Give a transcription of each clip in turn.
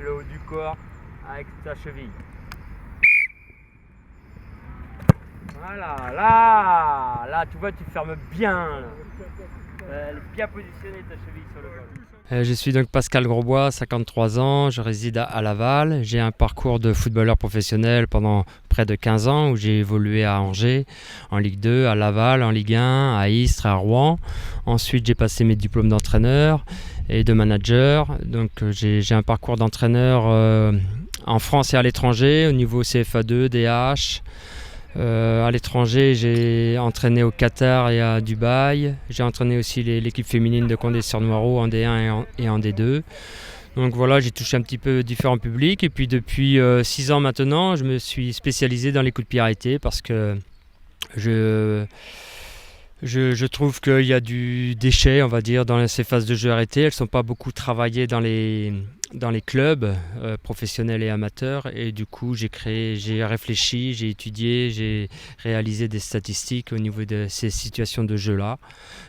le haut du corps avec ta cheville. Voilà, là, tu vois, tu fermes bien. Là. Elle est bien positionnée ta cheville sur le ballon. Je suis donc Pascal Grosbois, 53 ans, je réside à Laval. J'ai un parcours de footballeur professionnel pendant près de 15 ans où j'ai évolué à Angers, en Ligue 2, à Laval, en Ligue 1, à Istres, à Rouen. Ensuite, j'ai passé mes diplômes d'entraîneur et de manager. Donc, j'ai un parcours d'entraîneur en France et à l'étranger, au niveau CFA2, DH. À l'étranger, j'ai entraîné au Qatar et à Dubaï. J'ai entraîné aussi l'équipe féminine de Condé-sur-Noireau en D1 et en D2. Donc voilà, j'ai touché un petit peu différents publics. Et puis depuis 6 ans maintenant, je me suis spécialisé dans les coups de pied arrêtés parce que je trouve qu'il y a du déchet, on va dire, dans ces phases de jeu arrêtées. Elles ne sont pas beaucoup travaillées dans les clubs professionnels et amateurs. Et du coup, j'ai réfléchi, j'ai étudié, j'ai réalisé des statistiques au niveau de ces situations de jeu-là,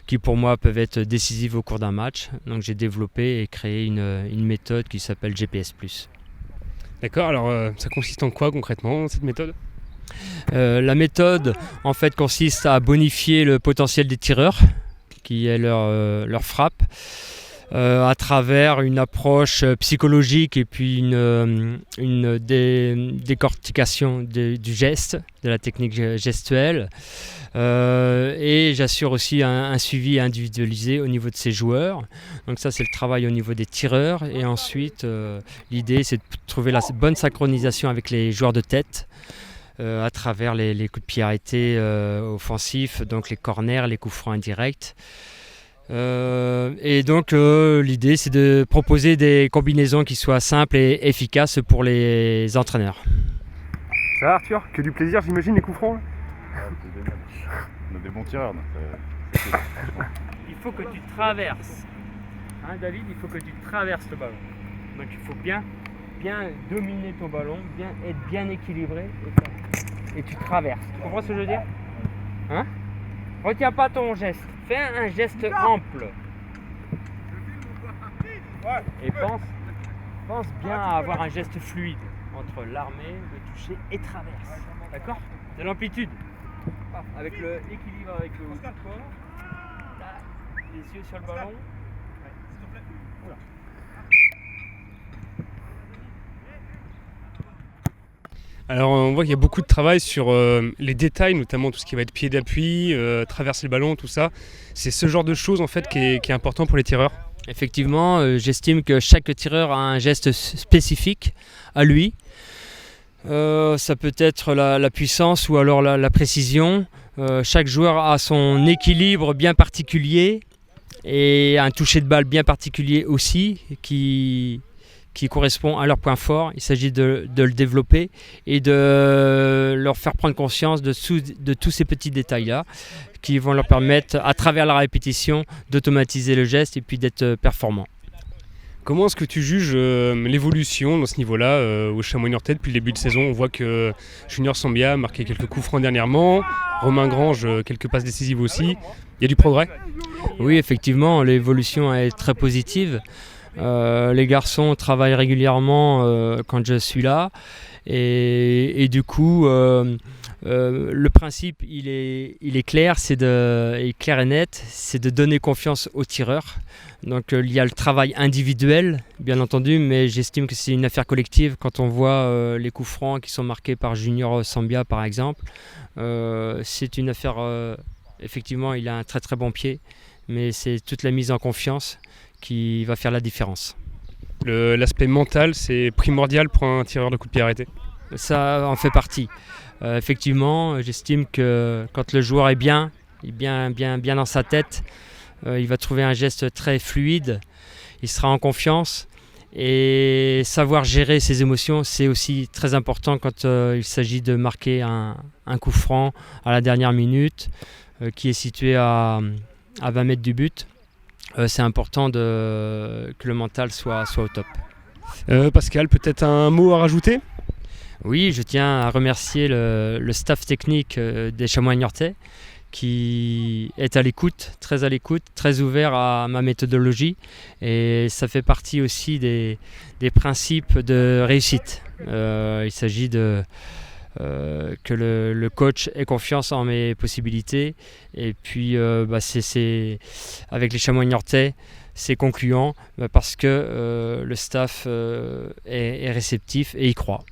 qui pour moi peuvent être décisives au cours d'un match. Donc j'ai développé et créé une méthode qui s'appelle GPS+. D'accord, alors ça consiste en quoi concrètement, cette méthode ? La méthode en fait consiste à bonifier le potentiel des tireurs, qui est leur frappe, à travers une approche psychologique et puis une décortication du geste, de la technique gestuelle. Et j'assure aussi un suivi individualisé au niveau de ces joueurs. Donc ça, c'est le travail au niveau des tireurs. Et ensuite, l'idée, c'est de trouver la bonne synchronisation avec les joueurs de tête, à travers les coups de pied arrêtés offensifs, donc les corners, les coups francs indirects. Et donc l'idée, c'est de proposer des combinaisons qui soient simples et efficaces pour les entraîneurs. Ça va Arthur ? Que du plaisir, j'imagine, les coups francs là ? C'est génial. On a des bons tireurs. Donc Il faut que tu traverses. Hein, David, il faut que tu traverses le ballon. Donc il faut bien dominer ton ballon, être bien équilibré et tu traverses. Tu comprends ce que je veux dire ? Hein ? Retiens pas ton geste. Fais un geste ample. Et pense bien à avoir un geste fluide entre l'armée, le toucher et traverse. D'accord ? De l'amplitude. Avec l'équilibre avec le haut du corps. Les yeux sur le ballon. Voilà. Alors on voit qu'il y a beaucoup de travail sur les détails, notamment tout ce qui va être pied d'appui, traverser le ballon, tout ça. C'est ce genre de choses en fait qui est important pour les tireurs. Effectivement, j'estime que chaque tireur a un geste spécifique à lui. Ça peut être la puissance ou alors la précision. Chaque joueur a son équilibre bien particulier et un toucher de balle bien particulier aussi qui correspond à leur point fort. Il s'agit de le développer et de leur faire prendre conscience de tous ces petits détails-là qui vont leur permettre, à travers la répétition, d'automatiser le geste et puis d'être performant. Comment est-ce que tu juges l'évolution dans ce niveau-là au Chamois-Niortais depuis le début de saison ? On voit que Junior Sambia a marqué quelques coups francs dernièrement, Romain Grange quelques passes décisives aussi. Il y a du progrès ? Oui, effectivement, l'évolution est très positive. Les garçons travaillent régulièrement quand je suis là et du coup le principe il est clair, clair et net, c'est de donner confiance aux tireurs. Donc il y a le travail individuel bien entendu, mais j'estime que c'est une affaire collective quand on voit les coups francs qui sont marqués par Junior Sambia par exemple. C'est une affaire, effectivement il a un très très bon pied, mais c'est toute la mise en confiance qui va faire la différence. L'aspect mental, c'est primordial pour un tireur de coup de pied arrêté ? Ça en fait partie. Effectivement, j'estime que quand le joueur est bien dans sa tête, il va trouver un geste très fluide, il sera en confiance. Et savoir gérer ses émotions, c'est aussi très important quand il s'agit de marquer un coup franc à la dernière minute, qui est situé à 20 mètres du but. C'est important que le mental soit au top. Pascal, peut-être un mot à rajouter ? Oui, je tiens à remercier le staff technique des Chamois-Niortais qui est à l'écoute, très ouvert à ma méthodologie, et ça fait partie aussi des principes de réussite. Il s'agit que le coach ait confiance en mes possibilités, et puis c'est avec les Chamois niortais, c'est concluant parce que le staff est réceptif et y croit.